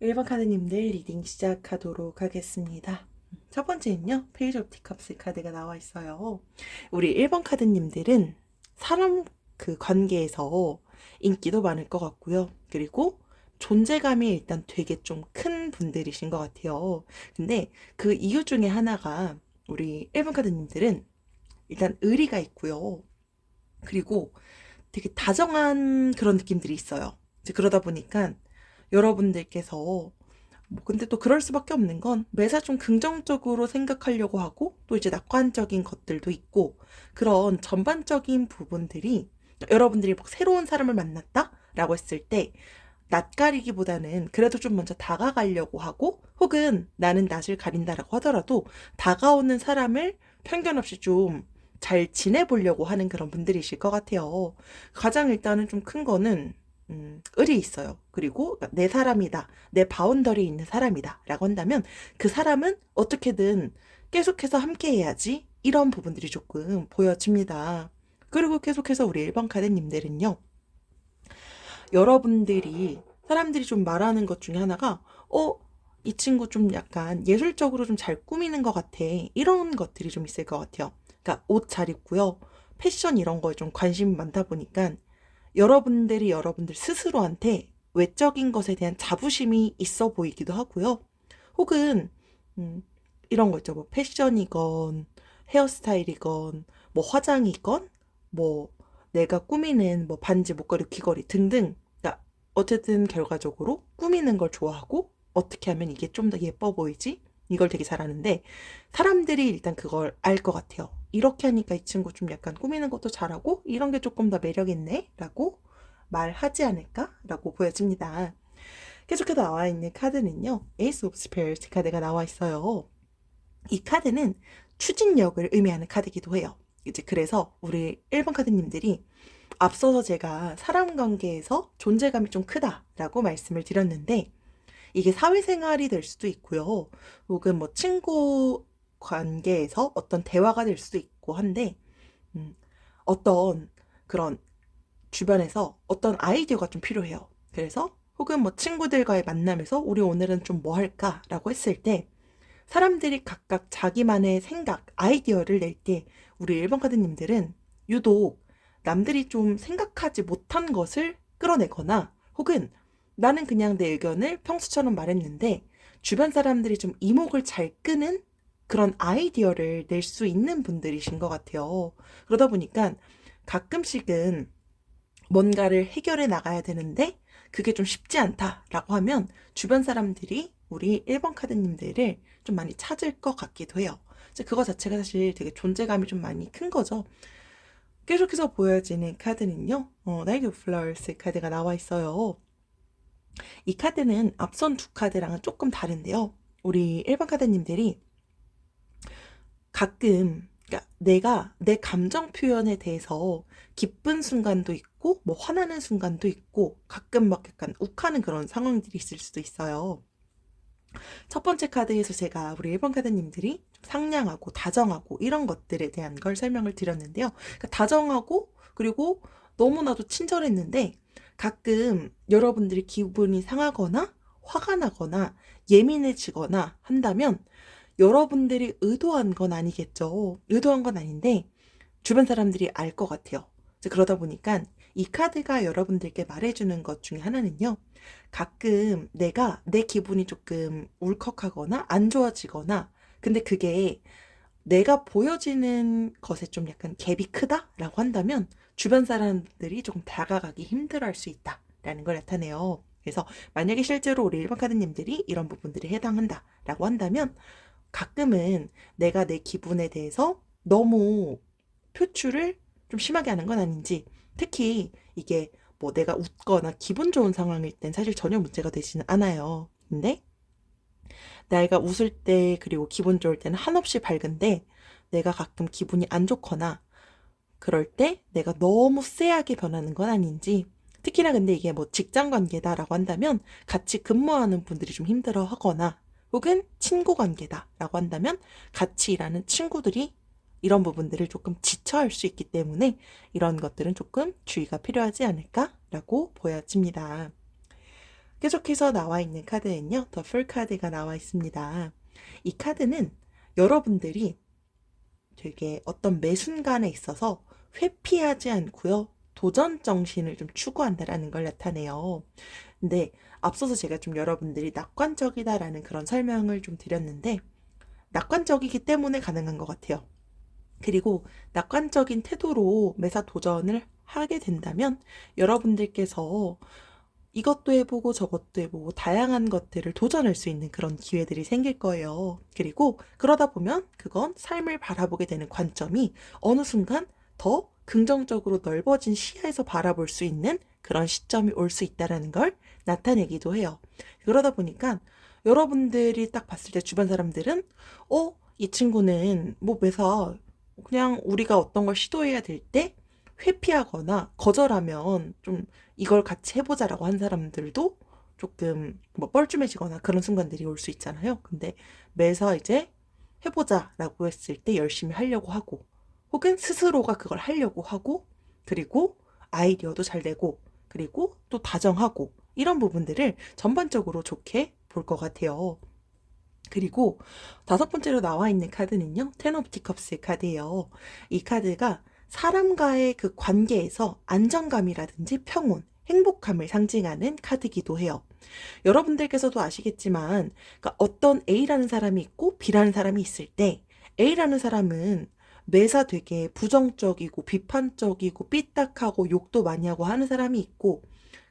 1번 카드님들 리딩 시작하도록 하겠습니다. 첫 번째는요, 페이지 오브 티컵스 카드가 나와 있어요. 우리 1번 카드님들은 사람 관계에서 인기도 많을 것 같고요. 그리고 존재감이 일단 되게 좀 큰 분들이신 것 같아요. 근데 그 이유 중에 하나가 우리 1번 카드님들은 일단 의리가 있고요. 그리고 되게 다정한 그런 느낌들이 있어요. 이제 그러다 보니까 여러분들께서 근데 또 그럴 수밖에 없는 건 매사 좀 긍정적으로 생각하려고 하고 또 이제 낙관적인 것들도 있고 그런 전반적인 부분들이 여러분들이 막 새로운 사람을 만났다라고 했을 때 낯가리기보다는 그래도 좀 먼저 다가가려고 하고 혹은 나는 낯을 가린다라고 하더라도 다가오는 사람을 편견 없이 좀 잘 지내보려고 하는 그런 분들이실 것 같아요. 가장 일단은 좀 큰 거는 을이 있어요. 그리고 내 사람이다. 내 바운더리에 있는 사람이다. 라고 한다면 그 사람은 어떻게든 계속해서 함께 해야지. 이런 부분들이 조금 보여집니다. 그리고 계속해서 우리 1번 카드님들은요. 여러분들이 사람들이 좀 말하는 것 중에 하나가 이 친구 좀 약간 예술적으로 좀 잘 꾸미는 것 같아. 이런 것들이 좀 있을 것 같아요. 그러니까 옷 잘 입고요. 패션 이런 거에 좀 관심이 많다 보니까 여러분들이 여러분들 스스로한테 외적인 것에 대한 자부심이 있어 보이기도 하고요. 혹은 음, 이런 거 있죠. 뭐 패션이건 헤어스타일이건 뭐 화장이건 뭐 내가 꾸미는 뭐 반지, 목걸이, 귀걸이 등등. 그러니까 어쨌든 결과적으로 꾸미는 걸 좋아하고 어떻게 하면 이게 좀 더 예뻐 보이지? 이걸 되게 잘하는데 사람들이 일단 그걸 알 것 같아요. 이렇게 하니까 이 친구 좀 약간 꾸미는 것도 잘하고 이런 게 조금 더 매력 있네 라고 말하지 않을까? 라고 보여집니다. 계속해서 나와 있는 카드는요. 에이스 오브 스페어스 카드가 나와 있어요. 이 카드는 추진력을 의미하는 카드이기도 해요. 이제 그래서 우리 1번 카드님들이 앞서서 제가 사람 관계에서 존재감이 좀 크다라고 말씀을 드렸는데 이게 사회생활이 될 수도 있고요. 혹은 뭐 친구 관계에서 어떤 대화가 될 수도 있고 한데 음, 어떤 그런 주변에서 어떤 아이디어가 좀 필요해요. 그래서 혹은 뭐 친구들과의 만남에서 우리 오늘은 좀 뭐 할까라고 했을 때 사람들이 각각 자기만의 생각, 아이디어를 낼 때 우리 1번 카드님들은 유독 남들이 좀 생각하지 못한 것을 끌어내거나 혹은 나는 그냥 내 의견을 평소처럼 말했는데 주변 사람들이 좀 이목을 잘 끄는 그런 아이디어를 낼 수 있는 분들이신 것 같아요. 그러다 보니까 가끔씩은 뭔가를 해결해 나가야 되는데 그게 좀 쉽지 않다라고 하면 주변 사람들이 우리 1번 카드님들을 좀 많이 찾을 것 같기도 해요. 그거 자체가 사실 되게 존재감이 좀 많이 큰 거죠. 계속해서 보여지는 카드는요. 나이트 오브 플라워스 카드가 나와 있어요. 이 카드는 앞선 두 카드랑은 조금 다른데요. 우리 1번 카드님들이 가끔 그러니까 내가 내 감정 표현에 대해서 기쁜 순간도 있고 뭐 화나는 순간도 있고 가끔 막 약간 욱하는 그런 상황들이 있을 수도 있어요. 첫 번째 카드에서 제가 우리 1번 카드님들이 좀 상냥하고 다정하고 이런 것들에 대한 걸 설명을 드렸는데요. 그러니까 다정하고 그리고 너무나도 친절했는데 가끔 여러분들이 기분이 상하거나 화가 나거나 예민해지거나 한다면 여러분들이 의도한 건 아니겠죠. 의도한 건 아닌데 주변 사람들이 알 것 같아요. 그러다 보니까 이 카드가 여러분들께 말해주는 것 중에 하나는요. 가끔 내가 내 기분이 조금 울컥하거나 안 좋아지거나 근데 그게 내가 보여지는 것에 좀 약간 갭이 크다라고 한다면 주변 사람들이 조금 다가가기 힘들어할 수 있다라는 걸 나타내요. 그래서 만약에 실제로 우리 일반 카드님들이 이런 부분들이 해당한다라고 한다면 가끔은 내가 내 기분에 대해서 너무 표출을 좀 심하게 하는 건 아닌지 특히 이게 뭐 내가 웃거나 기분 좋은 상황일 땐 사실 전혀 문제가 되지는 않아요. 근데 내가 웃을 때 그리고 기분 좋을 때는 한없이 밝은데 내가 가끔 기분이 안 좋거나 그럴 때 내가 너무 쎄하게 변하는 건 아닌지 특히나 근데 이게 뭐 직장 관계다라고 한다면 같이 근무하는 분들이 좀 힘들어 하거나 혹은 친구 관계다라고 한다면 같이 일하는 친구들이 이런 부분들을 조금 지쳐할 수 있기 때문에 이런 것들은 조금 주의가 필요하지 않을까라고 보여집니다. 계속해서 나와 있는 카드는요, 더 풀 카드가 나와 있습니다. 이 카드는 여러분들이 되게 어떤 매 순간에 있어서 회피하지 않고요, 도전 정신을 좀 추구한다라는 걸 나타내요. 근데 앞서서 제가 좀 여러분들이 낙관적이다라는 그런 설명을 좀 드렸는데, 낙관적이기 때문에 가능한 것 같아요. 그리고 낙관적인 태도로 매사 도전을 하게 된다면 여러분들께서 이것도 해보고 저것도 해보고 다양한 것들을 도전할 수 있는 그런 기회들이 생길 거예요. 그리고 그러다 보면 그건 삶을 바라보게 되는 관점이 어느 순간 더 긍정적으로 넓어진 시야에서 바라볼 수 있는 그런 시점이 올 수 있다는 걸 나타내기도 해요. 그러다 보니까 여러분들이 딱 봤을 때 주변 사람들은 이 친구는 뭐 매사 그냥 우리가 어떤 걸 시도해야 될 때 회피하거나 거절하면 좀 이걸 같이 해보자라고 한 사람들도 조금 뭐 뻘쭘해지거나 그런 순간들이 올 수 있잖아요. 근데 매사 이제 해보자라고 했을 때 열심히 하려고 하고, 혹은 스스로가 그걸 하려고 하고, 그리고 아이디어도 잘 내고, 그리고 또 다정하고, 이런 부분들을 전반적으로 좋게 볼 것 같아요. 그리고 다섯 번째로 나와 있는 카드는요, 텐 오브 티컵스 카드예요. 이 카드가 사람과의 그 관계에서 안정감이라든지 평온, 행복감을 상징하는 카드이기도 해요. 여러분들께서도 아시겠지만, 그러니까 어떤 A라는 사람이 있고 B라는 사람이 있을 때, A라는 사람은 매사 되게 부정적이고 비판적이고 삐딱하고 욕도 많이 하고 하는 사람이 있고,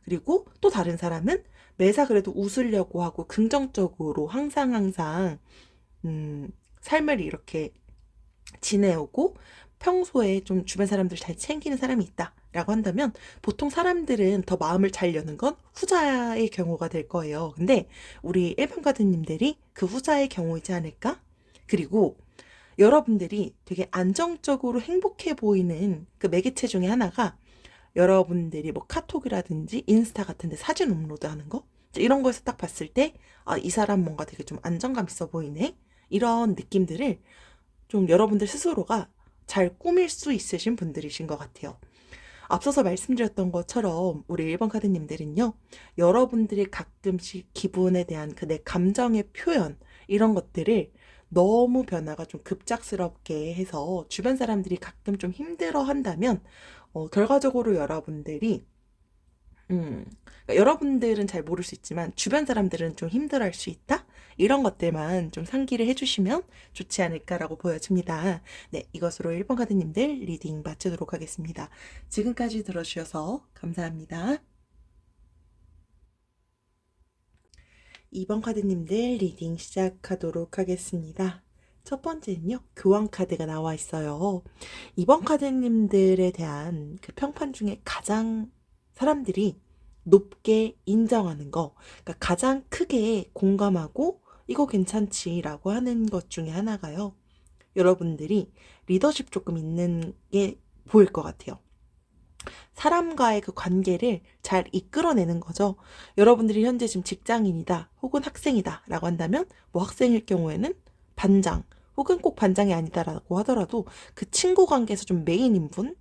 그리고 또 다른 사람은 매사 그래도 웃으려고 하고 긍정적으로 항상 삶을 이렇게 지내오고 평소에 좀 주변 사람들 잘 챙기는 사람이 있다라고 한다면, 보통 사람들은 더 마음을 잘 여는 건 후자의 경우가 될 거예요. 근데 우리 일반 가드님들이 그 후자의 경우이지 않을까? 그리고 여러분들이 되게 안정적으로 행복해 보이는 그 매개체 중에 하나가, 여러분들이 뭐 카톡이라든지 인스타 같은 데 사진 업로드하는 거, 이런 거에서 딱 봤을 때 이 사람 뭔가 되게 좀 안정감 있어 보이네, 이런 느낌들을 좀 여러분들 스스로가 잘 꾸밀 수 있으신 분들이신 것 같아요. 앞서서 말씀드렸던 것처럼 우리 1번 카드님들은요, 여러분들이 가끔씩 기분에 대한 그 내 감정의 표현, 이런 것들을 너무 변화가 좀 급작스럽게 해서 주변 사람들이 가끔 좀 힘들어 한다면, 결과적으로 여러분들이 그러니까 여러분들은 잘 모를 수 있지만 주변 사람들은 좀 힘들어할 수 있다? 이런 것들만 좀 상기를 해주시면 좋지 않을까라고 보여집니다. 네, 이것으로 1번 카드님들 리딩 마치도록 하겠습니다. 지금까지 들어주셔서 감사합니다. 2번 카드님들 리딩 시작하도록 하겠습니다. 첫 번째는요, 교황 카드가 나와 있어요. 2번 카드님들에 대한 그 평판 중에 가장 사람들이 높게 인정하는 거, 그러니까 가장 크게 공감하고 이거 괜찮지라고 하는 것 중에 하나가요, 여러분들이 리더십 조금 있는 게 보일 것 같아요. 사람과의 그 관계를 잘 이끌어내는 거죠. 여러분들이 현재 지금 직장인이다 혹은 학생이다 라고 한다면, 뭐 학생일 경우에는 반장 혹은 꼭 반장이 아니다라고 하더라도 그 친구 관계에서 좀 메인인 분,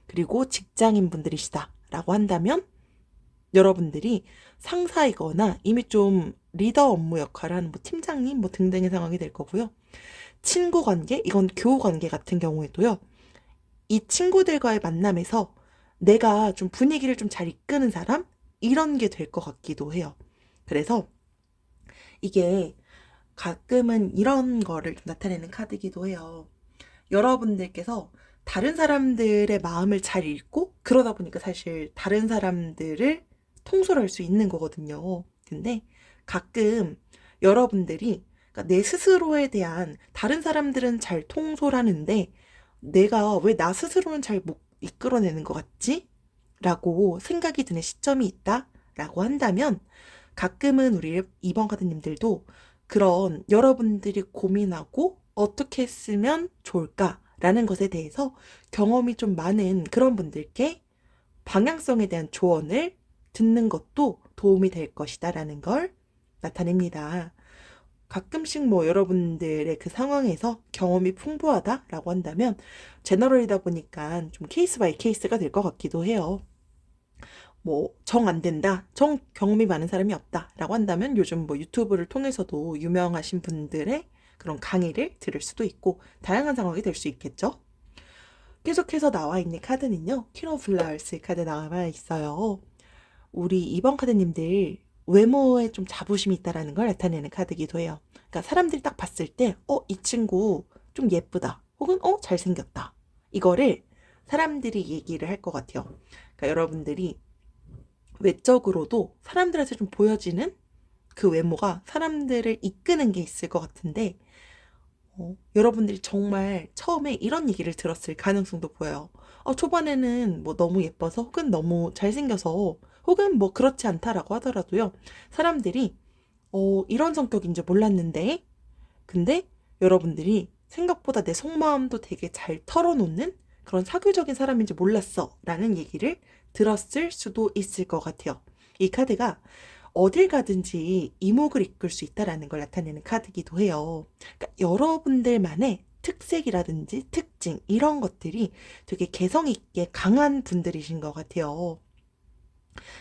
그리고 직장인 분들이시다 라고 한다면 여러분들이 상사이거나 이미 좀 리더 업무 역할을 하는 뭐 팀장님 뭐 등등의 상황이 될 거고요. 친구 관계, 이건 교우 관계 같은 경우에도요, 이 친구들과의 만남에서 내가 좀 분위기를 좀 잘 이끄는 사람? 이런 게 될 것 같기도 해요. 그래서 이게 가끔은 이런 거를 좀 나타내는 카드이기도 해요. 여러분들께서 다른 사람들의 마음을 잘 읽고, 그러다 보니까 사실 다른 사람들을 통솔할 수 있는 거거든요. 근데 가끔 여러분들이, 그러니까 내 스스로에 대한, 다른 사람들은 잘 통솔하는데 내가 왜 나 스스로는 잘 못 이끌어내는 것 같지? 라고 생각이 드는 시점이 있다? 라고 한다면, 가끔은 우리 2번 카드님들도 그런 여러분들이 고민하고 어떻게 했으면 좋을까라는 것에 대해서 경험이 좀 많은 그런 분들께 방향성에 대한 조언을 듣는 것도 도움이 될 것이다라는 걸 나타냅니다. 가끔씩 뭐 여러분들의 그 상황에서 경험이 풍부하다라고 한다면 제너럴이다 보니까 좀 케이스 바이 케이스가 될 것 같기도 해요. 뭐 정 안 된다, 정 경험이 많은 사람이 없다라고 한다면 요즘 뭐 유튜브를 통해서도 유명하신 분들의 그런 강의를 들을 수도 있고 다양한 상황이 될 수 있겠죠. 계속해서 나와 있는 카드는요, 퀸 오브 플라워스 카드 나와 있어요. 우리 2번 카드님들 외모에 좀 자부심이 있다라는 걸 나타내는 카드기도 해요. 그러니까 사람들이 딱 봤을 때, 이 친구 좀 예쁘다. 혹은, 잘생겼다. 이거를 사람들이 얘기를 할 것 같아요. 그러니까 여러분들이 외적으로도 사람들한테 좀 보여지는 그 외모가 사람들을 이끄는 게 있을 것 같은데, 여러분들이 정말 처음에 이런 얘기를 들었을 가능성도 보여요. 초반에는 뭐 너무 예뻐서 혹은 너무 잘생겨서 혹은 뭐 그렇지 않다라고 하더라도요. 사람들이 이런 성격인 줄 몰랐는데 근데 여러분들이 생각보다 내 속마음도 되게 잘 털어놓는 그런 사교적인 사람인지 몰랐어 라는 얘기를 들었을 수도 있을 것 같아요. 이 카드가 어딜 가든지 이목을 이끌 수 있다라는 걸 나타내는 카드이기도 해요. 그러니까 여러분들만의 특색이라든지 특징 이런 것들이 되게 개성 있게 강한 분들이신 것 같아요.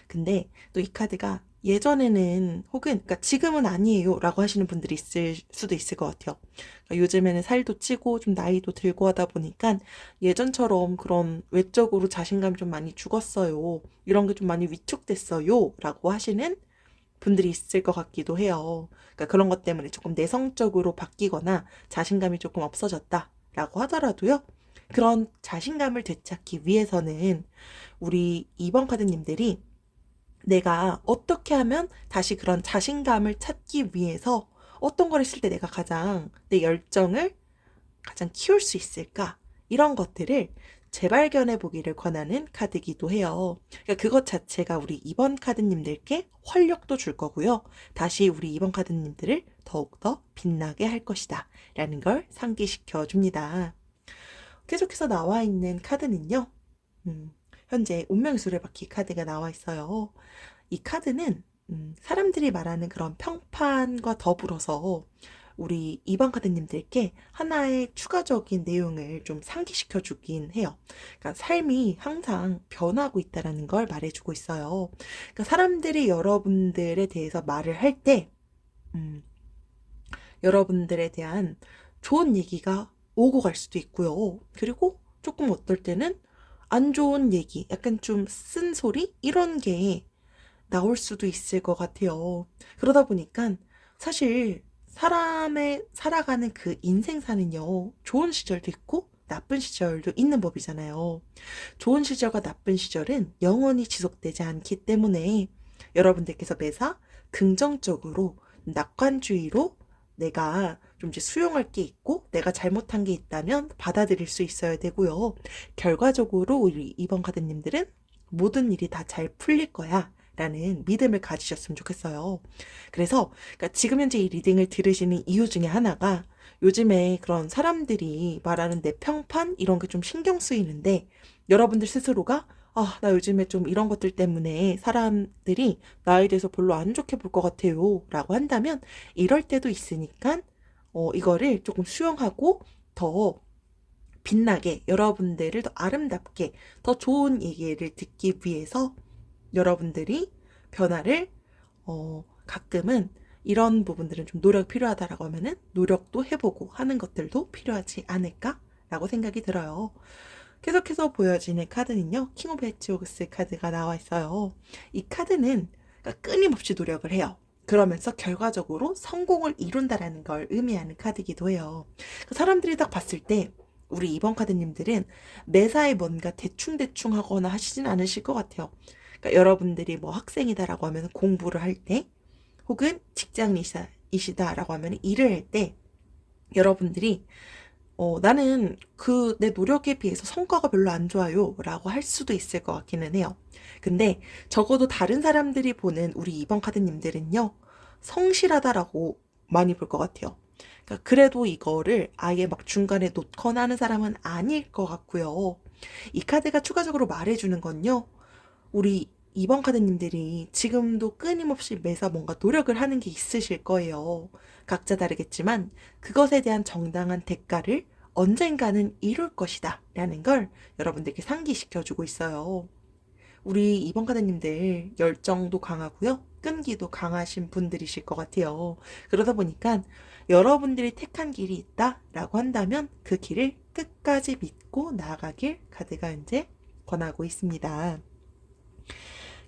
근데 또 이 카드가 예전에는 혹은 그러니까 지금은 아니에요 라고 하시는 분들이 있을 수도 있을 것 같아요. 그러니까 요즘에는 살도 찌고 좀 나이도 들고 하다 보니까 예전처럼 그런 외적으로 자신감이 좀 많이 죽었어요. 이런 게 좀 많이 위축됐어요 라고 하시는 분들이 있을 것 같기도 해요. 그러니까 그런 것 때문에 조금 내성적으로 바뀌거나 자신감이 조금 없어졌다라고 하더라도요. 그런 자신감을 되찾기 위해서는 우리 2번 카드님들이 내가 어떻게 하면 다시 그런 자신감을 찾기 위해서 어떤 걸 했을 때 내가 가장 내 열정을 가장 키울 수 있을까? 이런 것들을 재발견해 보기를 권하는 카드이기도 해요. 그러니까 그것 자체가 우리 2번 카드님들께 활력도 줄 거고요. 다시 우리 2번 카드님들을 더욱더 빛나게 할 것이다. 라는 걸 상기시켜 줍니다. 계속해서 나와 있는 카드는요. 현재 운명의 수레바퀴 카드가 나와 있어요. 이 카드는 사람들이 말하는 그런 평판과 더불어서 우리 2번 카드님들께 하나의 추가적인 내용을 좀 상기시켜 주긴 해요. 그러니까 삶이 항상 변하고 있다는 걸 말해주고 있어요. 그러니까 사람들이 여러분들에 대해서 말을 할 때, 여러분들에 대한 좋은 얘기가 오고 갈 수도 있고요. 그리고 조금 어떨 때는 안 좋은 얘기, 약간 좀 쓴소리? 이런 게 나올 수도 있을 것 같아요. 그러다 보니까 사실 사람의 살아가는 그 인생사는요, 좋은 시절도 있고 나쁜 시절도 있는 법이잖아요. 좋은 시절과 나쁜 시절은 영원히 지속되지 않기 때문에 여러분들께서 매사 긍정적으로 낙관주의로 내가 좀 이제 수용할 게 있고 내가 잘못한 게 있다면 받아들일 수 있어야 되고요. 결과적으로 우리 2번 카드님들은 모든 일이 다 잘 풀릴 거야 라는 믿음을 가지셨으면 좋겠어요. 그래서 그러니까 지금 현재 이 리딩을 들으시는 이유 중에 하나가 요즘에 그런 사람들이 말하는 내 평판 이런 게 좀 신경 쓰이는데 여러분들 스스로가 나 요즘에 좀 이런 것들 때문에 사람들이 나에 대해서 별로 안 좋게 볼 것 같아요. 라고 한다면 이럴 때도 있으니까 이거를 조금 수용하고 더 빛나게 여러분들을 더 아름답게 더 좋은 얘기를 듣기 위해서 여러분들이 변화를 가끔은 이런 부분들은 좀 노력이 필요하다라고 하면은 노력도 해보고 하는 것들도 필요하지 않을까라고 생각이 들어요. 계속해서 보여지는 카드는요, 킹 오브 헤치오그스 카드가 나와 있어요. 이 카드는 그러니까 끊임없이 노력을 해요. 그러면서 결과적으로 성공을 이룬다라는 걸 의미하는 카드이기도 해요. 사람들이 딱 봤을 때 우리 2번 카드님들은 매사에 뭔가 대충대충 하거나 하시진 않으실 것 같아요. 그러니까 여러분들이 뭐 학생이다라고 하면 공부를 할 때, 혹은 직장인이시다라고 하면 일을 할 때, 여러분들이 나는 그 내 노력에 비해서 성과가 별로 안 좋아요 라고 할 수도 있을 것 같기는 해요. 근데 적어도 다른 사람들이 보는 우리 2번 카드님들은요, 성실하다라고 많이 볼 것 같아요. 그러니까 그래도 이거를 아예 막 중간에 놓거나 하는 사람은 아닐 것 같고요. 이 카드가 추가적으로 말해주는 건요, 우리 2번 카드님들이 지금도 끊임없이 매사 뭔가 노력을 하는 게 있으실 거예요. 각자 다르겠지만 그것에 대한 정당한 대가를 언젠가는 이룰 것이다 라는 걸 여러분들께 상기시켜주고 있어요. 우리 이번 카드님들 열정도 강하고요. 끈기도 강하신 분들이실 것 같아요. 그러다 보니까 여러분들이 택한 길이 있다라고 한다면 그 길을 끝까지 믿고 나아가길 카드가 이제 권하고 있습니다.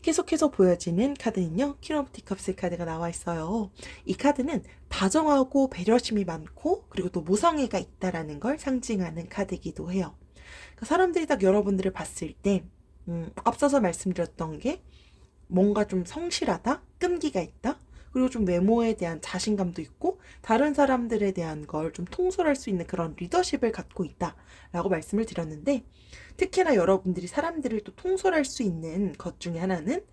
계속해서 보여지는 카드는요. 퀸 오브 티컵스 카드가 나와 있어요. 이 카드는 다정하고 배려심이 많고 그리고 또 모성애가 있다라는 걸 상징하는 카드이기도 해요. 그러니까 사람들이 딱 여러분들을 봤을 때 앞서서 말씀드렸던 게 뭔가 좀 성실하다, 끈기가 있다, 그리고 좀 외모에 대한 자신감도 있고 다른 사람들에 대한 걸 좀 통솔할 수 있는 그런 리더십을 갖고 있다라고 말씀을 드렸는데, 특히나 여러분들이 사람들을 또 통솔할 수 있는 것 중에 하나는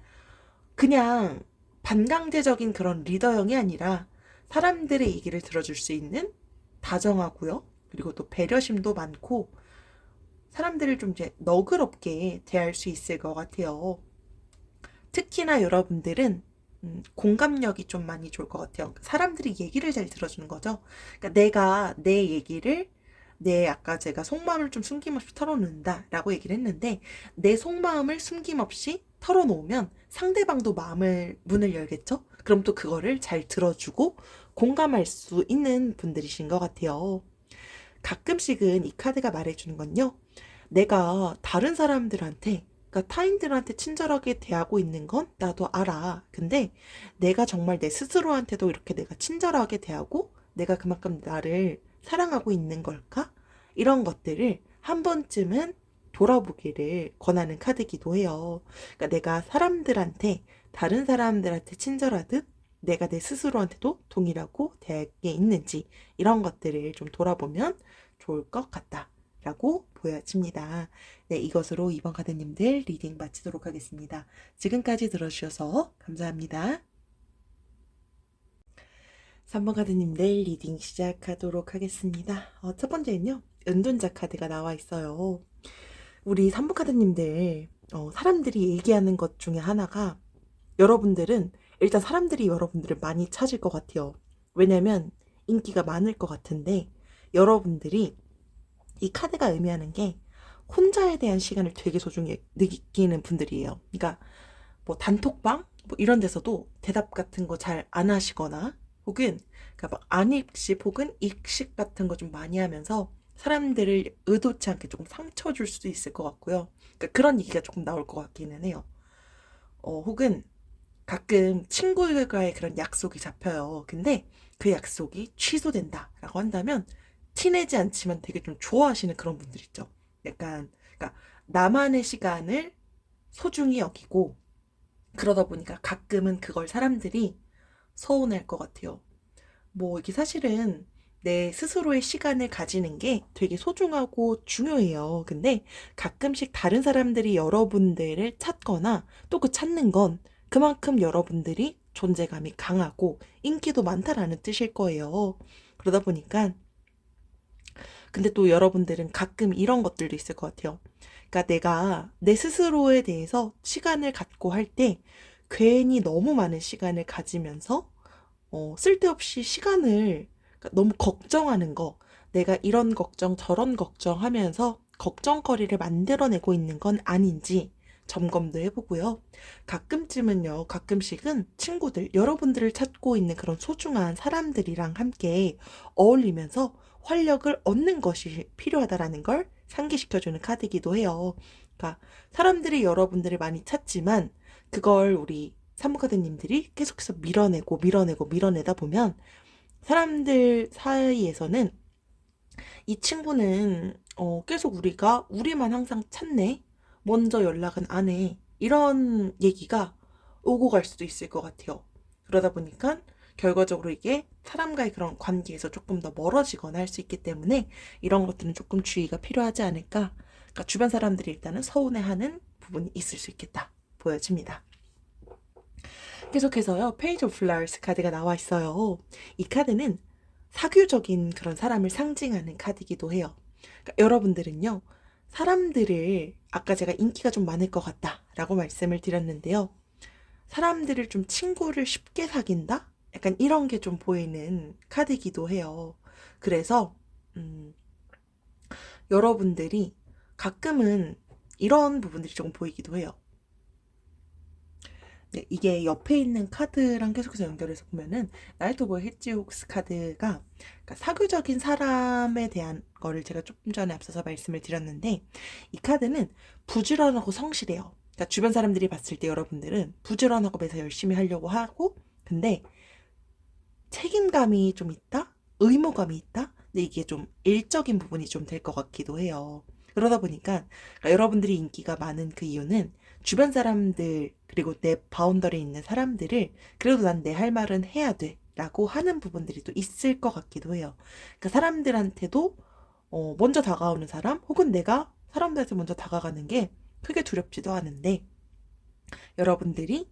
그냥 반강제적인 그런 리더형이 아니라 사람들의 얘기를 들어줄 수 있는 다정하고요. 그리고 또 배려심도 많고 사람들을 좀 이제 너그럽게 대할 수 있을 것 같아요. 특히나 여러분들은 공감력이 좀 많이 좋을 것 같아요. 사람들이 얘기를 잘 들어주는 거죠. 그러니까 내가 내 얘기를 아까 제가 속마음을 좀 숨김없이 털어놓는다라고 얘기를 했는데, 내 속마음을 숨김없이 털어놓으면 상대방도 문을 열겠죠? 그럼 또 그거를 잘 들어주고 공감할 수 있는 분들이신 것 같아요. 가끔씩은 이 카드가 말해주는 건요. 내가 다른 사람들한테, 그러니까 타인들한테 친절하게 대하고 있는 건 나도 알아. 근데 내가 정말 내 스스로한테도 이렇게 내가 친절하게 대하고 내가 그만큼 나를 사랑하고 있는 걸까? 이런 것들을 한 번쯤은 돌아보기를 권하는 카드기도 해요. 그러니까 내가 다른 사람들한테 친절하듯 내가 내 스스로한테도 동일하고 대하게 있는지, 이런 것들을 좀 돌아보면 좋을 것 같다라고 보여집니다. 네, 이것으로 이번 카드님들 리딩 마치도록 하겠습니다. 지금까지 들어주셔서 감사합니다. 3번 카드님들 리딩 시작하도록 하겠습니다. 첫 번째는요, 은둔자 카드가 나와 있어요. 우리 3번 카드님들, 사람들이 얘기하는 것 중에 하나가, 여러분들은 일단 사람들이 여러분들을 많이 찾을 것 같아요. 왜냐면 인기가 많을 것 같은데, 여러분들이 이 카드가 의미하는 게 혼자에 대한 시간을 되게 소중히 느끼는 분들이에요. 그러니까 뭐 단톡방 뭐 이런 데서도 대답 같은 거 잘 안 하시거나, 혹은 그러니까 막 안익십 혹은 익십 같은 거 좀 많이 하면서 사람들을 의도치 않게 조금 상처 줄 수도 있을 것 같고요. 그러니까 그런 얘기가 조금 나올 것 같기는 해요. 혹은 가끔 친구들과의 그런 약속이 잡혀요. 근데 그 약속이 취소된다라고 한다면 티내지 않지만 되게 좀 좋아하시는 그런 분들 있죠. 약간, 그러니까 나만의 시간을 소중히 여기고, 그러다 보니까 가끔은 그걸 사람들이 서운할 것 같아요. 뭐 이게 사실은 내 스스로의 시간을 가지는 게 되게 소중하고 중요해요. 근데 가끔씩 다른 사람들이 여러분들을 찾거나 또 그 찾는 건 그만큼 여러분들이 존재감이 강하고 인기도 많다라는 뜻일 거예요. 그러다 보니까, 근데 또 여러분들은 가끔 이런 것들도 있을 것 같아요. 그러니까 내가 내 스스로에 대해서 시간을 갖고 할 때 괜히 너무 많은 시간을 가지면서 쓸데없이 시간을, 그러니까 너무 걱정하는 거, 내가 이런 걱정 저런 걱정하면서 걱정거리를 만들어내고 있는 건 아닌지 점검도 해보고요. 가끔씩은 친구들, 여러분들을 찾고 있는 그런 소중한 사람들이랑 함께 어울리면서 활력을 얻는 것이 필요하다라는 걸 상기시켜주는 카드이기도 해요. 그러니까 사람들이 여러분들을 많이 찾지만 그걸 우리 사무카드님들이 계속해서 밀어내다 보면 사람들 사이에서는 이 친구는 계속 우리만 항상 찾네, 먼저 연락은 안 해, 이런 얘기가 오고 갈 수도 있을 것 같아요. 그러다 보니까 결과적으로 이게 사람과의 그런 관계에서 조금 더 멀어지거나 할 수 있기 때문에 이런 것들은 조금 주의가 필요하지 않을까. 그러니까 주변 사람들이 일단은 서운해하는 부분이 있을 수 있겠다 보여집니다. 계속해서요, 페이지 오브 플라워스 카드가 나와 있어요. 이 카드는 사교적인 그런 사람을 상징하는 카드이기도 해요. 그러니까 여러분들은요, 사람들을, 아까 제가 인기가 좀 많을 것 같다라고 말씀을 드렸는데요. 사람들을 좀 친구를 쉽게 사귄다? 약간 이런 게 좀 보이는 카드이기도 해요. 그래서 여러분들이 가끔은 이런 부분들이 조금 보이기도 해요. 네, 이게 옆에 있는 카드랑 계속해서 연결해서 보면은 나이트 오브 헤지호그스 카드가 그러니까 사교적인 사람에 대한 거를 제가 조금 전에 앞서서 말씀을 드렸는데 이 카드는 부지런하고 성실해요. 그러니까 주변 사람들이 봤을 때 여러분들은 부지런하고 매사 열심히 하려고 하고 근데 책임감이 좀 있다? 의무감이 있다? 근데 이게 좀 일적인 부분이 좀 될 것 같기도 해요. 그러다 보니까 그러니까 여러분들이 인기가 많은 그 이유는 주변 사람들 그리고 내 바운더리에 있는 사람들을 그래도 난 내 할 말은 해야 돼 라고 하는 부분들이 또 있을 것 같기도 해요. 그러니까 사람들한테도 먼저 다가오는 사람 혹은 내가 사람들한테 먼저 다가가는 게 크게 두렵지도 않은데 여러분들이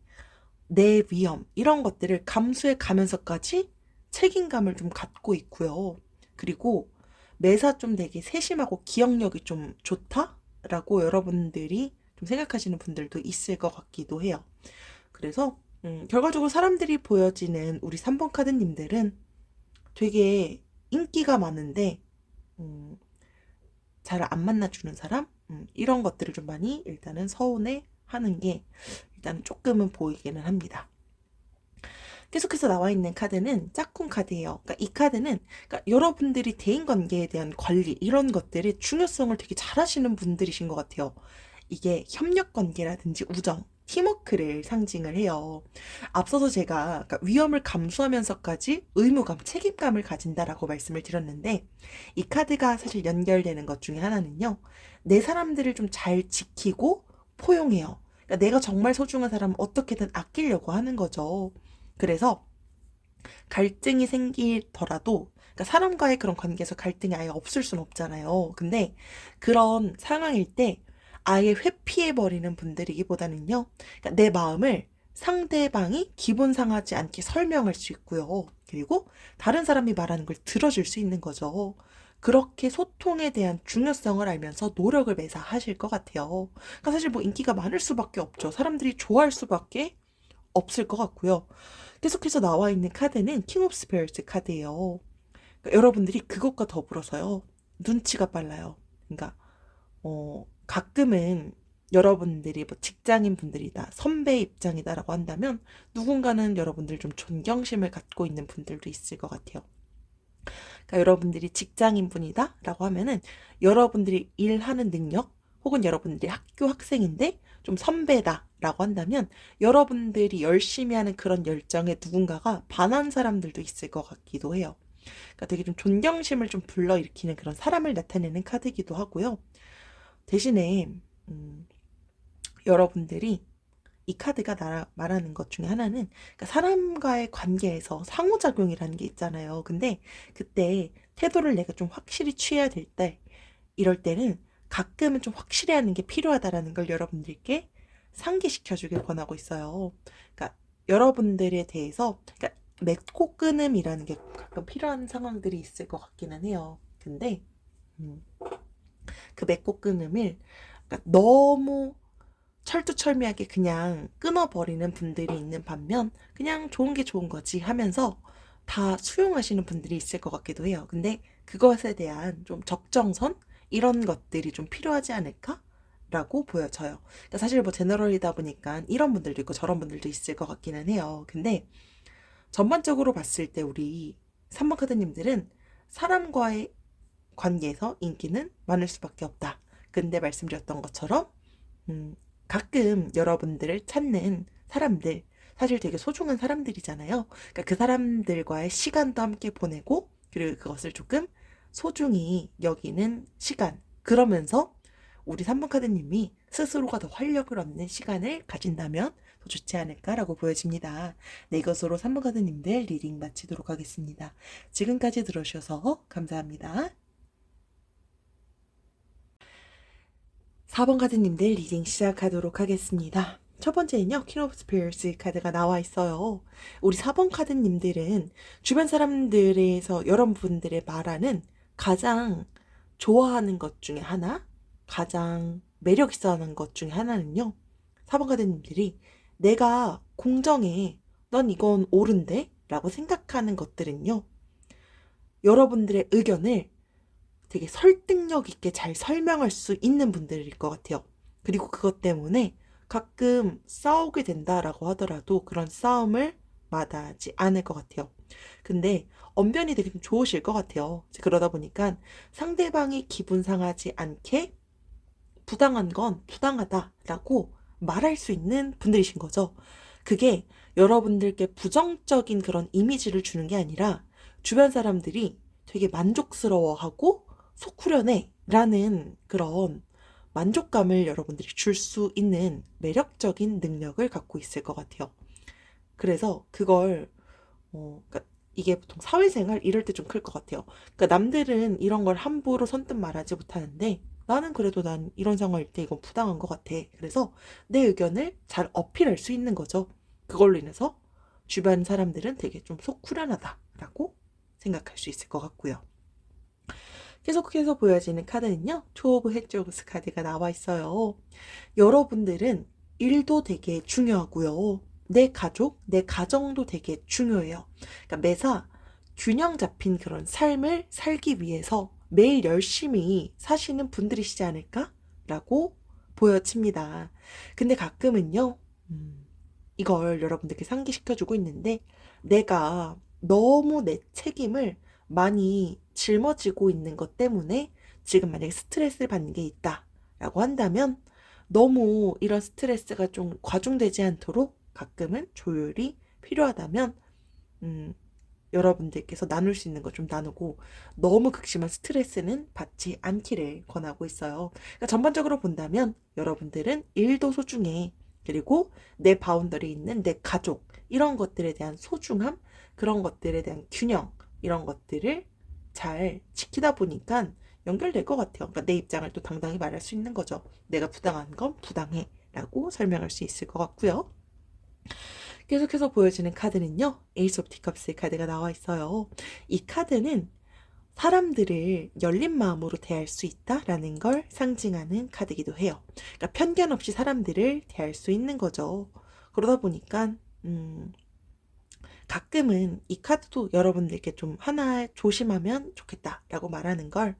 내 위험 이런 것들을 감수해 가면서까지 책임감을 좀 갖고 있고요. 그리고 매사 좀 되게 세심하고 기억력이 좀 좋다라고 여러분들이 좀 생각하시는 분들도 있을 것 같기도 해요. 그래서 결과적으로 사람들이 보여지는 우리 3번 카드님들은 되게 인기가 많은데 잘 안 만나주는 사람? 이런 것들을 좀 많이 일단은 서운해 하는 게 일단 조금은 보이기는 합니다. 계속해서 나와 있는 카드는 짝꿍 카드예요. 그러니까 이 카드는 그러니까 여러분들이 대인관계에 대한 관리 이런 것들의 중요성을 되게 잘 하시는 분들이신 것 같아요. 이게 협력관계라든지 우정, 팀워크를 상징을 해요. 앞서서 제가 그러니까 위험을 감수하면서까지 의무감, 책임감을 가진다라고 말씀을 드렸는데 이 카드가 사실 연결되는 것 중에 하나는요. 내 사람들을 좀 잘 지키고 포용해요. 그러니까 내가 정말 소중한 사람을 어떻게든 아끼려고 하는 거죠. 그래서 갈등이 생기더라도 그러니까 사람과의 그런 관계에서 갈등이 아예 없을 순 없잖아요. 근데 그런 상황일 때 아예 회피해버리는 분들이기보다는요. 그러니까 내 마음을 상대방이 기분 상하지 않게 설명할 수 있고요. 그리고 다른 사람이 말하는 걸 들어줄 수 있는 거죠. 그렇게 소통에 대한 중요성을 알면서 노력을 매사 하실 것 같아요. 그러니까 사실 뭐 인기가 많을 수밖에 없죠. 사람들이 좋아할 수밖에 없을 것 같고요. 계속해서 나와 있는 카드는 킹 오브 스페어스 카드예요. 그러니까 여러분들이 그것과 더불어서요. 눈치가 빨라요. 그러니까 가끔은 여러분들이 뭐 직장인 분들이다, 선배 입장이다라고 한다면 누군가는 여러분들 좀 존경심을 갖고 있는 분들도 있을 것 같아요. 그러니까 여러분들이 직장인 분이다라고 하면은 여러분들이 일하는 능력 혹은 여러분들이 학교 학생인데 좀 선배다라고 한다면 여러분들이 열심히 하는 그런 열정에 누군가가 반한 사람들도 있을 것 같기도 해요. 그러니까 되게 좀 존경심을 좀 불러일으키는 그런 사람을 나타내는 카드이기도 하고요. 대신에 여러분들이 이 카드가 말하는 것 중에 하나는 그러니까 사람과의 관계에서 상호작용이라는 게 있잖아요. 근데 그때 태도를 내가 좀 확실히 취해야 될 때 이럴 때는 가끔은 좀 확실히 하는 게 필요하다라는 걸 여러분들께 상기시켜주길 권하고 있어요. 그러니까 여러분들에 대해서 그러니까 맺고 끊음이라는 게 가끔 필요한 상황들이 있을 것 같기는 해요. 근데 그 맺고 끊음을 그러니까 너무 철두철미하게 그냥 끊어버리는 분들이 있는 반면 그냥 좋은 게 좋은 거지 하면서 다 수용하시는 분들이 있을 것 같기도 해요. 근데 그것에 대한 좀 적정선 이런 것들이 좀 필요하지 않을까? 라고 보여져요. 그러니까 사실 뭐 제너럴이다 보니까 이런 분들도 있고 저런 분들도 있을 것 같기는 해요. 근데 전반적으로 봤을 때 우리 3번 카드님들은 사람과의 관계에서 인기는 많을 수밖에 없다. 근데 말씀드렸던 것처럼 가끔 여러분들을 찾는 사람들, 사실 되게 소중한 사람들이잖아요. 그러니까 그 사람들과의 시간도 함께 보내고, 그리고 그것을 조금 소중히 여기는 시간. 그러면서 우리 3번 카드님이 스스로가 더 활력을 얻는 시간을 가진다면 더 좋지 않을까라고 보여집니다. 네, 이것으로 3번 카드님들 리딩 마치도록 하겠습니다. 지금까지 들어주셔서 감사합니다. 4번 카드님들 리딩 시작하도록 하겠습니다. 첫 번째는요, 퀸 오브 스피어스 카드가 나와 있어요. 우리 4번 카드님들은 주변 사람들에서 여러분들의 말하는 가장 좋아하는 것 중에 하나, 가장 매력 있어 하는 것 중에 하나는요, 4번 카드님들이 내가 공정해, 넌 이건 옳은데? 라고 생각하는 것들은요, 여러분들의 의견을 되게 설득력 있게 잘 설명할 수 있는 분들일 것 같아요. 그리고 그것 때문에 가끔 싸우게 된다라고 하더라도 그런 싸움을 마다하지 않을 것 같아요. 근데 언변이 되게 좀 좋으실 것 같아요. 그러다 보니까 상대방이 기분 상하지 않게 부당한 건 부당하다라고 말할 수 있는 분들이신 거죠. 그게 여러분들께 부정적인 그런 이미지를 주는 게 아니라 주변 사람들이 되게 만족스러워하고 속 후련해 라는 그런 만족감을 여러분들이 줄 수 있는 매력적인 능력을 갖고 있을 것 같아요. 그래서 그걸 그러니까 이게 보통 사회생활 이럴 때 좀 클 것 같아요. 그러니까 남들은 이런 걸 함부로 선뜻 말하지 못하는데 나는 그래도 난 이런 상황일 때 이건 부당한 것 같아. 그래서 내 의견을 잘 어필할 수 있는 거죠. 그걸로 인해서 주변 사람들은 되게 좀 속 후련하다라고 생각할 수 있을 것 같고요. 계속해서 보여지는 카드는요. 투 오브 헤드스 카드가 나와 있어요. 여러분들은 일도 되게 중요하고요. 내 가족, 내 가정도 되게 중요해요. 그러니까 매사 균형 잡힌 그런 삶을 살기 위해서 매일 열심히 사시는 분들이시지 않을까라고 보여집니다. 근데 가끔은요, 이걸 여러분들께 상기시켜주고 있는데, 내가 너무 내 책임을 많이 짊어지고 있는 것 때문에 지금 만약에 스트레스를 받는 게 있다라고 한다면, 너무 이런 스트레스가 좀 과중되지 않도록 가끔은 조율이 필요하다면, 여러분들께서 나눌 수 있는 거 좀 나누고 너무 극심한 스트레스는 받지 않기를 권하고 있어요. 그러니까 전반적으로 본다면 여러분들은 일도 소중해. 그리고 내 바운더리 있는 내 가족 이런 것들에 대한 소중함 그런 것들에 대한 균형 이런 것들을 잘 지키다 보니까 연결될 것 같아요. 그러니까 내 입장을 또 당당히 말할 수 있는 거죠. 내가 부당한 건 부당해 라고 설명할 수 있을 것 같고요. 계속해서 보여지는 카드는요. 에이스 오브 티컵스 카드가 나와 있어요. 이 카드는 사람들을 열린 마음으로 대할 수 있다라는 걸 상징하는 카드이기도 해요. 그러니까 편견 없이 사람들을 대할 수 있는 거죠. 그러다 보니까 가끔은 이 카드도 여러분들께 좀 하나 조심하면 좋겠다라고 말하는 걸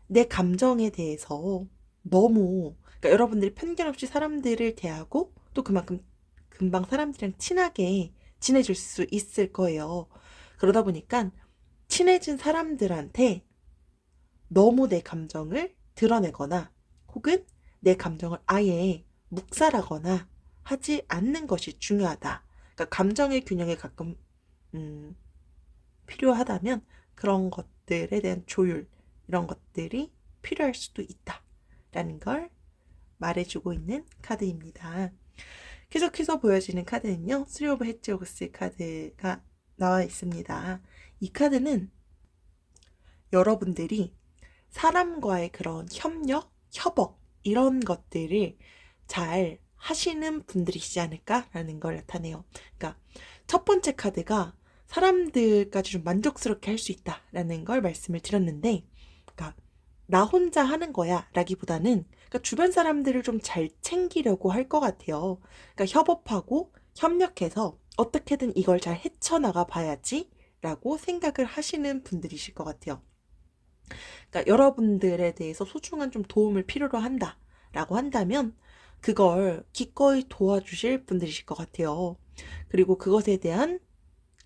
내 감정에 대해서 너무 그러니까 여러분들이 편견 없이 사람들을 대하고 또 그만큼 금방 사람들이랑 친하게 지내줄 수 있을 거예요. 그러다 보니까 친해진 사람들한테 너무 내 감정을 드러내거나 혹은 내 감정을 아예 묵살하거나 하지 않는 것이 중요하다. 그러니까 감정의 균형에 가끔 필요하다면 그런 것들에 대한 조율 이런 것들이 필요할 수도 있다라는 걸 말해주고 있는 카드입니다. 계속해서 보여지는 카드는요. 3 오브 헤지오그스 카드가 나와 있습니다. 이 카드는 여러분들이 사람과의 그런 협력, 협업 이런 것들을 잘 하시는 분들이시지 않을까라는 걸 나타내요. 그러니까 첫 번째 카드가 사람들까지 좀 만족스럽게 할 수 있다라는 걸 말씀을 드렸는데 그러니까 나 혼자 하는 거야 라기보다는 그러니까 주변 사람들을 좀 잘 챙기려고 할 것 같아요. 그러니까 협업하고 협력해서 어떻게든 이걸 잘 헤쳐나가 봐야지 라고 생각을 하시는 분들이실 것 같아요. 그러니까 여러분들에 대해서 소중한 좀 도움을 필요로 한다라고 한다면 그걸 기꺼이 도와주실 분들이실 것 같아요. 그리고 그것에 대한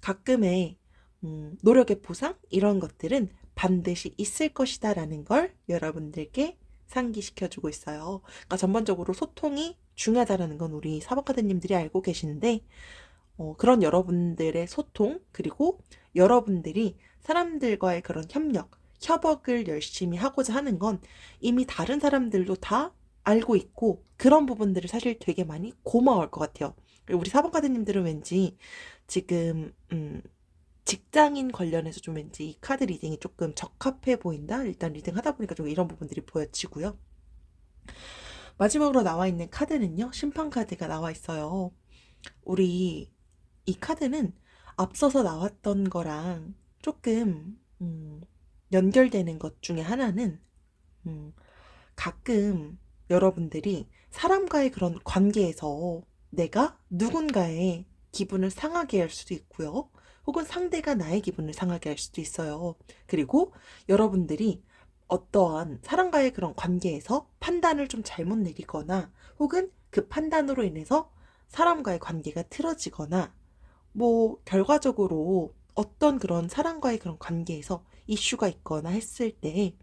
가끔의 노력의 보상 이런 것들은 반드시 있을 것이다라는 걸 여러분들께 상기시켜주고 있어요. 그러니까 전반적으로 소통이 중요하다라는 건 우리 사법카드님들이 알고 계시는데 그런 여러분들의 소통 그리고 여러분들이 사람들과의 그런 협력, 협업을 열심히 하고자 하는 건 이미 다른 사람들도 다 알고 있고 그런 부분들을 사실 되게 많이 고마워할 것 같아요. 우리 사법카드님들은 왠지 지금 직장인 관련해서 좀 왠지 이 카드 리딩이 조금 적합해 보인다. 일단 리딩 하다 보니까 좀 이런 부분들이 보여지고요. 마지막으로 나와 있는 카드는요. 심판 카드가 나와 있어요. 우리 이 카드는 앞서서 나왔던 거랑 조금 연결되는 것 중에 하나는 가끔 여러분들이 사람과의 그런 관계에서 내가 누군가의 기분을 상하게 할 수도 있고요. 혹은 상대가 나의 기분을 상하게 할 수도 있어요. 그리고 여러분들이 어떠한 사람과의 그런 관계에서 판단을 좀 잘못 내리거나 혹은 그 판단으로 인해서 사람과의 관계가 틀어지거나 결과적으로 어떤 그런 사람과의 그런 관계에서 이슈가 있거나 했을 때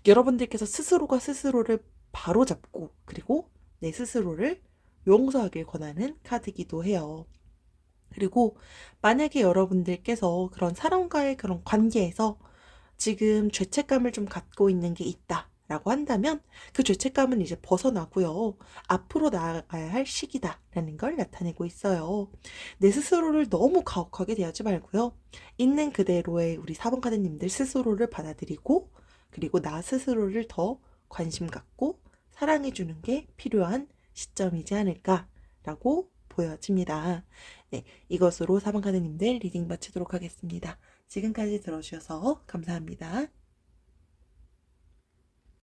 여러분들께서 스스로가 스스로를 바로잡고 그리고 내 스스로를 용서하길 권하는 카드이기도 해요. 그리고 만약에 여러분들께서 그런 사람과의 그런 관계에서 지금 죄책감을 좀 갖고 있는 게 있다라고 한다면 그 죄책감은 이제 벗어나고요. 앞으로 나아가야 할 시기다라는 걸 나타내고 있어요. 내 스스로를 너무 가혹하게 대하지 말고요. 있는 그대로의 우리 4번 카드님들 스스로를 받아들이고 그리고 나 스스로를 더 관심 갖고 사랑해 주는 게 필요한 시점이지 않을까라고 보여집니다. 네, 이것으로 4번 카드님들 리딩 마치도록 하겠습니다. 지금까지 들어주셔서 감사합니다.